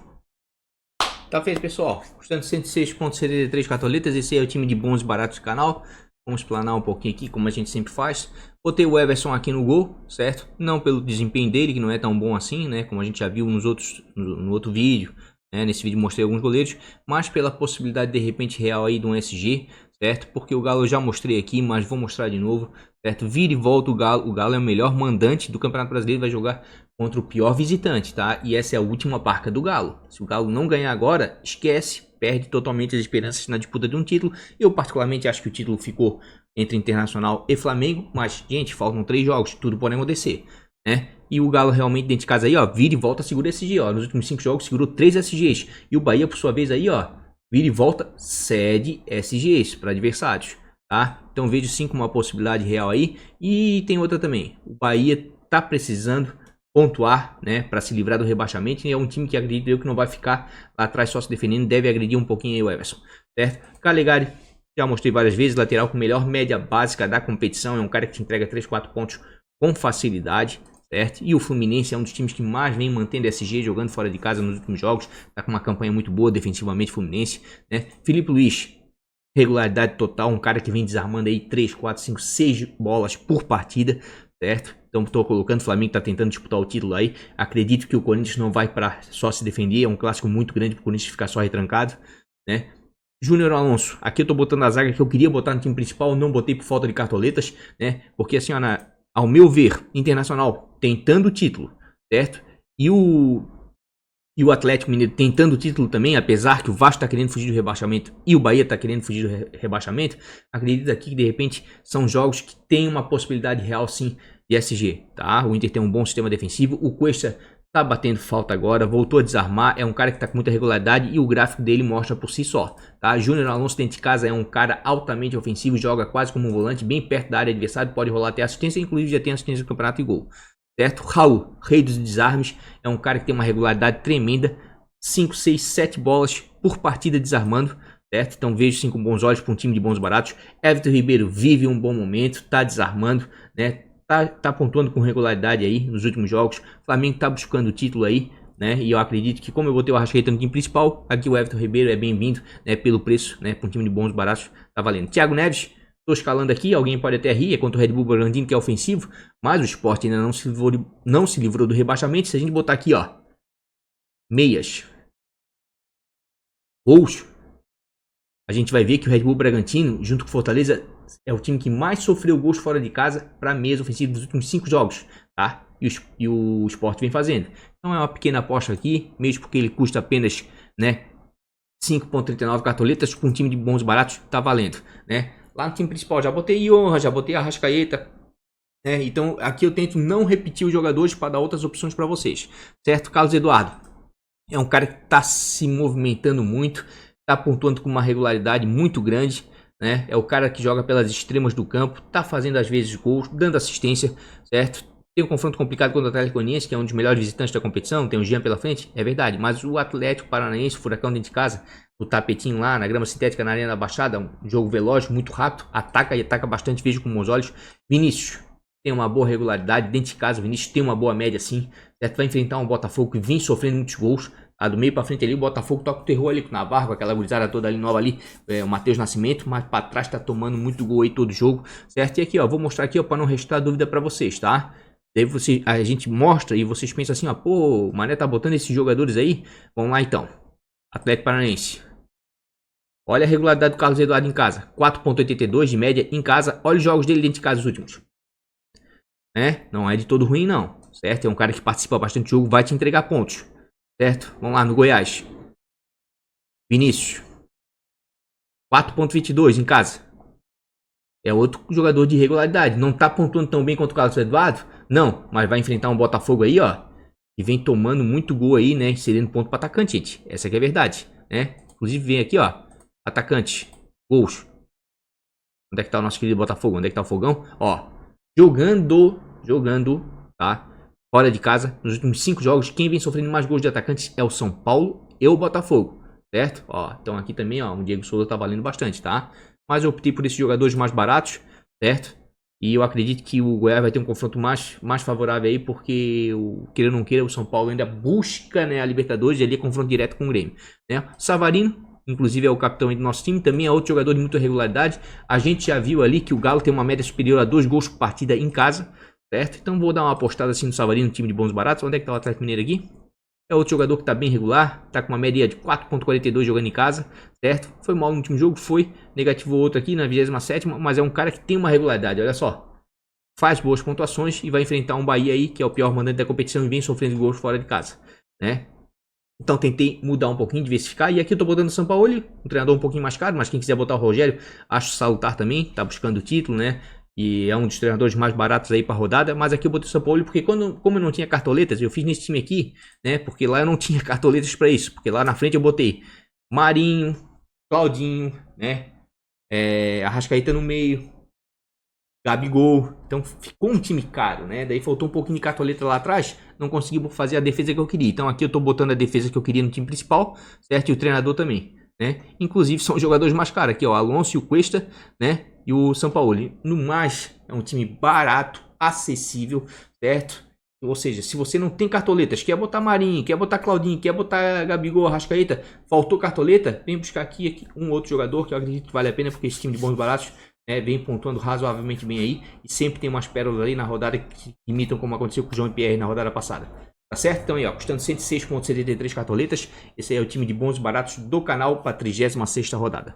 S1: Tá feito, pessoal, custando 106,73 cartoletas, esse aí é o time de bons e baratos do canal. Vamos explanar um pouquinho aqui, como a gente sempre faz. Botei o Everson aqui no gol, certo? Não pelo desempenho dele, que não é tão bom assim, né? Como a gente já viu no outro vídeo, né? Nesse vídeo mostrei alguns goleiros. Mas pela possibilidade de repente real aí de um SG, certo? Porque o Galo eu já mostrei aqui, mas vou mostrar de novo, certo? Vira e volta o Galo. O Galo é o melhor mandante do Campeonato Brasileiro, vai jogar contra o pior visitante, tá? E essa é a última barca do Galo. Se o Galo não ganhar agora, esquece. Perde totalmente as esperanças na disputa de um título. Eu particularmente acho que o título ficou entre Internacional e Flamengo. Mas, gente, faltam 3 jogos. Tudo pode acontecer, né? E o Galo realmente dentro de casa aí, ó, vira e volta, segura SG, ó. Nos últimos 5 jogos segurou 3 SGs. E o Bahia, por sua vez aí, ó, vira e volta, cede SGs para adversários, tá? Então vejo sim como uma possibilidade real aí. E tem outra também. O Bahia tá precisando pontuar, né, para se livrar do rebaixamento, e é um time que acredito eu que não vai ficar lá atrás só se defendendo, deve agredir um pouquinho aí o Everson, certo? Calegari, já mostrei várias vezes, lateral com melhor média básica da competição, é um cara que te entrega 3, 4 pontos com facilidade, certo? E o Fluminense é um dos times que mais vem mantendo SG, jogando fora de casa nos últimos jogos, tá com uma campanha muito boa defensivamente, Fluminense, né? Felipe Luiz, regularidade total, um cara que vem desarmando aí 3, 4, 5, 6 bolas por partida, certo? Então estou colocando, o Flamengo está tentando disputar o título aí. Acredito que o Corinthians não vai para só se defender. É um clássico muito grande para o Corinthians ficar só retrancado, né? Júnior Alonso, aqui eu estou botando a zaga que eu queria botar no time principal, não botei por falta de cartoletas, né? Porque assim, ó, ao meu ver, Internacional tentando o título, certo? E o e o Atlético Mineiro tentando o título também, apesar que o Vasco está querendo fugir do rebaixamento e o Bahia está querendo fugir do rebaixamento, acredito aqui que de repente são jogos que tem uma possibilidade real sim de SG, tá? O Inter tem um bom sistema defensivo, o Cuesta tá batendo falta agora, voltou a desarmar, é um cara que tá com muita regularidade e o gráfico dele mostra por si só, tá? Júnior Alonso dentro de casa é um cara altamente ofensivo, joga quase como um volante, bem perto da área adversária, pode rolar até assistência, inclusive já tem assistência no campeonato e gol, certo? Raul, rei dos desarmes, é um cara que tem uma regularidade tremenda, 5, 6, 7 bolas por partida desarmando, certo? Então vejo sim com bons olhos para um time de bons baratos. Everton Ribeiro vive um bom momento, tá desarmando, né? Tá pontuando com regularidade aí nos últimos jogos. O Flamengo tá buscando o título aí, né? E eu acredito que como eu botei o Arrascaeta no time principal, aqui o Everton Ribeiro é bem-vindo, né? Pelo preço, né? Para um time de bons baratos, tá valendo. Thiago Neves, tô escalando aqui, alguém pode até rir, é contra o Red Bull Bragantino que é ofensivo, mas o Sport ainda não se livrou do rebaixamento. Se a gente botar aqui, ó, meias, gols, a gente vai ver que o Red Bull Bragantino, junto com o Fortaleza, é o time que mais sofreu gols fora de casa para meias ofensivas dos últimos 5 jogos, tá? E o Sport vem fazendo. Então é uma pequena aposta aqui, mesmo porque ele custa apenas, né, 5,39 cartoletas, com um time de bons baratos, tá valendo, né? Lá no time principal já botei Honra, já botei Arrascaeta, né? Então aqui eu tento não repetir os jogadores para dar outras opções para vocês, certo? Carlos Eduardo é um cara que tá se movimentando muito, tá pontuando com uma regularidade muito grande, né? É o cara que joga pelas extremas do campo, tá fazendo às vezes gols, dando assistência, certo? Tem um confronto complicado contra o Atlético Goianiense, que é um dos melhores visitantes da competição, tem o Jean pela frente, é verdade, mas o Atlético Paranaense, o Furacão dentro de casa, o tapetinho lá na grama sintética na Arena da Baixada, um jogo veloz, muito rápido, ataca e ataca bastante, vejo com bons olhos. Vinícius tem uma boa regularidade, dentro de casa o Vinícius tem uma boa média sim, certo? Vai enfrentar um Botafogo que vem sofrendo muitos gols. Do meio pra frente ali, o Botafogo toca o terror ali com o Navarro, com aquela gurizada toda ali nova ali, o Matheus Nascimento, mas pra trás tá tomando muito gol aí todo jogo, certo? E aqui, ó, vou mostrar aqui, ó, pra não restar dúvida pra vocês, tá? Daí a gente mostra e vocês pensam assim, ó, pô, o Mané tá botando esses jogadores aí? Vamos lá então. Atlético Paranaense. Olha a regularidade do Carlos Eduardo em casa, 4,82 de média em casa, olha os jogos dele dentro de casa os últimos. Né? Não é de todo ruim não, certo? É um cara que participa bastante do jogo, vai te entregar pontos. Certo? Vamos lá no Goiás. Vinícius. 4,22 em casa. É outro jogador de regularidade. Não tá pontuando tão bem quanto o Carlos Eduardo? Não, mas vai enfrentar um Botafogo aí, ó. E vem tomando muito gol aí, né? Cedendo ponto para atacante, gente. Essa aqui é a verdade, né? Inclusive vem aqui, ó. Atacante. Gols. Onde é que tá o nosso querido Botafogo? Onde é que tá o Fogão? Ó. Jogando, tá? Fora de casa, nos últimos 5 jogos, quem vem sofrendo mais gols de atacantes é o São Paulo e o Botafogo, certo? Ó, então aqui também, ó, o Diego Souza tá valendo bastante, tá? Mas eu optei por esses jogadores mais baratos, certo? E eu acredito que o Goiás vai ter um confronto mais favorável aí, porque, queira ou não queira, o São Paulo ainda busca, né, a Libertadores e ali é confronto direto com o Grêmio, né? Savarino, inclusive é o capitão aí do nosso time, também é outro jogador de muita regularidade. A gente já viu ali que o Galo tem uma média superior a 2 gols por partida em casa, certo? Então vou dar uma apostada assim no Savarino, time de bons baratos. Onde é que tá o Atlético Mineiro aqui? É outro jogador que tá bem regular, tá com uma média de 4,42 jogando em casa, certo? Foi mal no último jogo, foi. Negativou outro aqui na 27ª, mas é um cara que tem uma regularidade, olha só. Faz boas pontuações e vai enfrentar um Bahia aí, que é o pior mandante da competição e vem sofrendo gols fora de casa, né? Então tentei mudar um pouquinho, diversificar. E aqui eu tô botando o São Paulo, um treinador um pouquinho mais caro, mas quem quiser botar o Rogério, acho salutar também, tá buscando o título, né? E é um dos treinadores mais baratos aí pra rodada. Mas aqui eu botei o São Paulo porque como eu não tinha cartoletas, eu fiz nesse time aqui, né? Porque lá eu não tinha cartoletas pra isso. Porque lá na frente eu botei Marinho, Claudinho, né? Arrascaeta no meio, Gabigol. Então ficou um time caro, né? Daí faltou um pouquinho de cartoleta lá atrás. Não consegui fazer a defesa que eu queria. Então aqui eu tô botando a defesa que eu queria no time principal, certo? E o treinador também, né? Inclusive são os jogadores mais caros aqui, ó. Alonso e o Cuesta, né? E o Sampaoli. No mais, é um time barato, acessível, certo? Ou seja, se você não tem cartoletas, quer botar Marinho, quer botar Claudinho, quer botar Gabigol, Arrascaeta, faltou cartoleta, vem buscar aqui um outro jogador que eu acredito que vale a pena, porque esse time de bons baratos, né, vem pontuando razoavelmente bem aí. E sempre tem umas pérolas ali na rodada que imitam como aconteceu com o João e Pierre na rodada passada. Tá certo? Então aí, ó, custando 106,73 cartoletas. Esse aí é o time de bons baratos do canal para a 36ª rodada.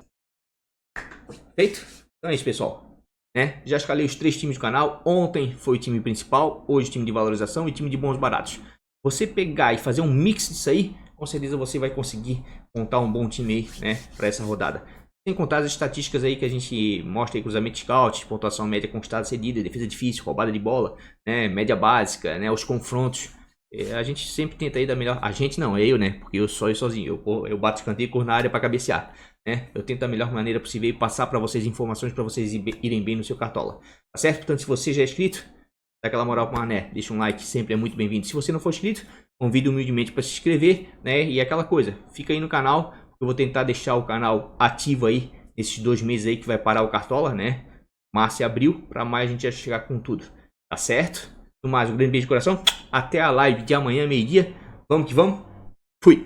S1: Feito? Então é isso, pessoal. Né? Já escalei os 3 times do canal. Ontem foi o time principal, hoje time de valorização e time de bons baratos. Você pegar e fazer um mix disso aí, com certeza você vai conseguir montar um bom time aí, né, para essa rodada. Sem contar as estatísticas aí que a gente mostra aí, cruzamento scout, pontuação média conquistada cedida, defesa difícil, roubada de bola, né, média básica, né, os confrontos. A gente sempre tenta aí dar melhor. A gente não, é eu, né? Porque eu sou eu sozinho. Eu bato escanteio e corro na área para cabecear, né? Eu tento da melhor maneira possível e passar para vocês informações para vocês irem bem no seu cartola. Tá certo? Portanto, se você já é inscrito, dá aquela moral pro Mané, deixa um like, sempre é muito bem-vindo. Se você não for inscrito, convido humildemente para se inscrever, né? E aquela coisa, fica aí no canal. Eu vou tentar deixar o canal ativo aí nesses 2 meses aí que vai parar o cartola, né? Março e abril, para mais a gente já chegar com tudo. Tá certo? No mais, um grande beijo de coração. Até a live de amanhã, meio-dia. Vamos que vamos. Fui.